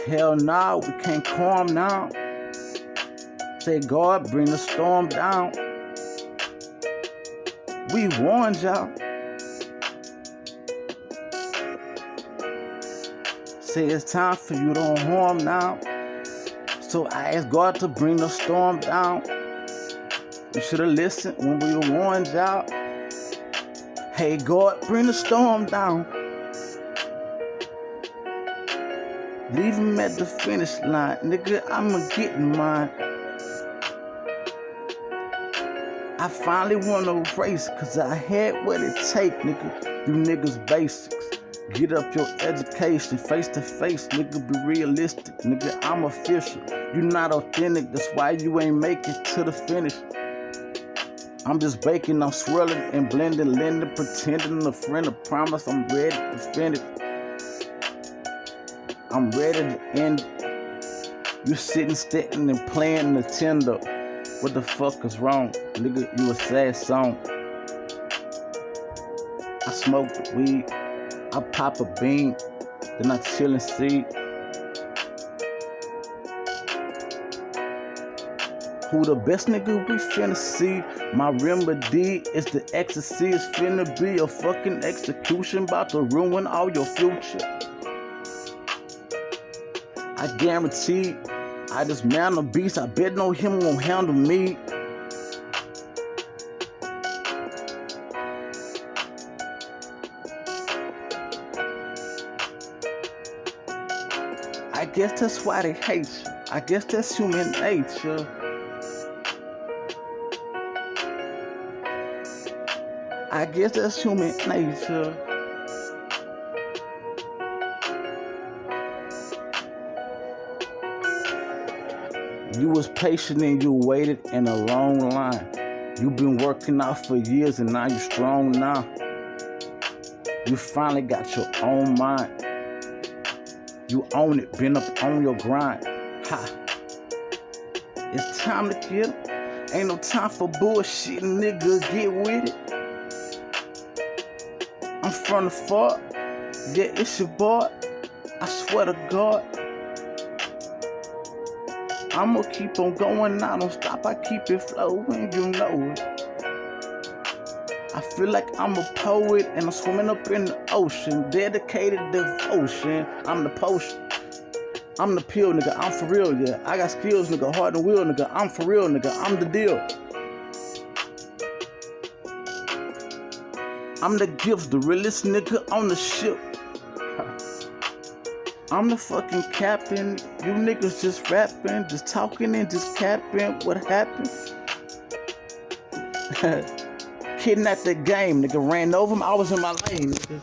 Hell nah, we can't calm now. Say, God, bring the storm down. We warned y'all. Say it's time for you to harm now. So I asked God to bring the storm down. You should have listened when we warned y'all. Hey God, bring the storm down. Leave him at the finish line. Nigga, I'ma get mine. I finally won a race, cause I had what it take, nigga. You niggas basics. Get up your education, face to face, nigga, be realistic. Nigga, I'm official. You not authentic, that's why you ain't make it to the finish. I'm just baking, I'm swirling and blending, lending, pretending a friend, a promise, I'm ready to finish. I'm ready to end it. You sitting, sitting and playing Nintendo. What the fuck is wrong? Nigga, you a sad song. I smoke the weed, I pop a bean, then I chill and see. Who the best nigga we finna see? My remedy is the ecstasy. It's finna be a fucking execution, about to ruin all your future. I guarantee, I just man a beast. I bet no him won't handle me. I guess that's why they hate you. I guess that's human nature. I guess that's human nature. You was patient and you waited in a long line. You been working out for years and now you strong now. You finally got your own mind. You own it, been up on your grind. Ha. It's time to get it. Ain't no time for bullshit, nigga, get with it. I'm from the fort, yeah, it's your boy. I swear to God, I'ma keep on going, I don't stop, I keep it flowing, you know it. I feel like I'm a poet and I'm swimming up in the ocean, dedicated devotion. I'm the potion, I'm the pill, nigga, I'm for real, yeah. I got skills, nigga, heart and will, nigga, I'm for real, nigga, I'm the deal. I'm the gift, the realest nigga on the ship. I'm the fucking captain. You niggas just rapping, just talking and just capping. What happened? Kidnapped the game, nigga. Ran over him. I was in my lane, nigga.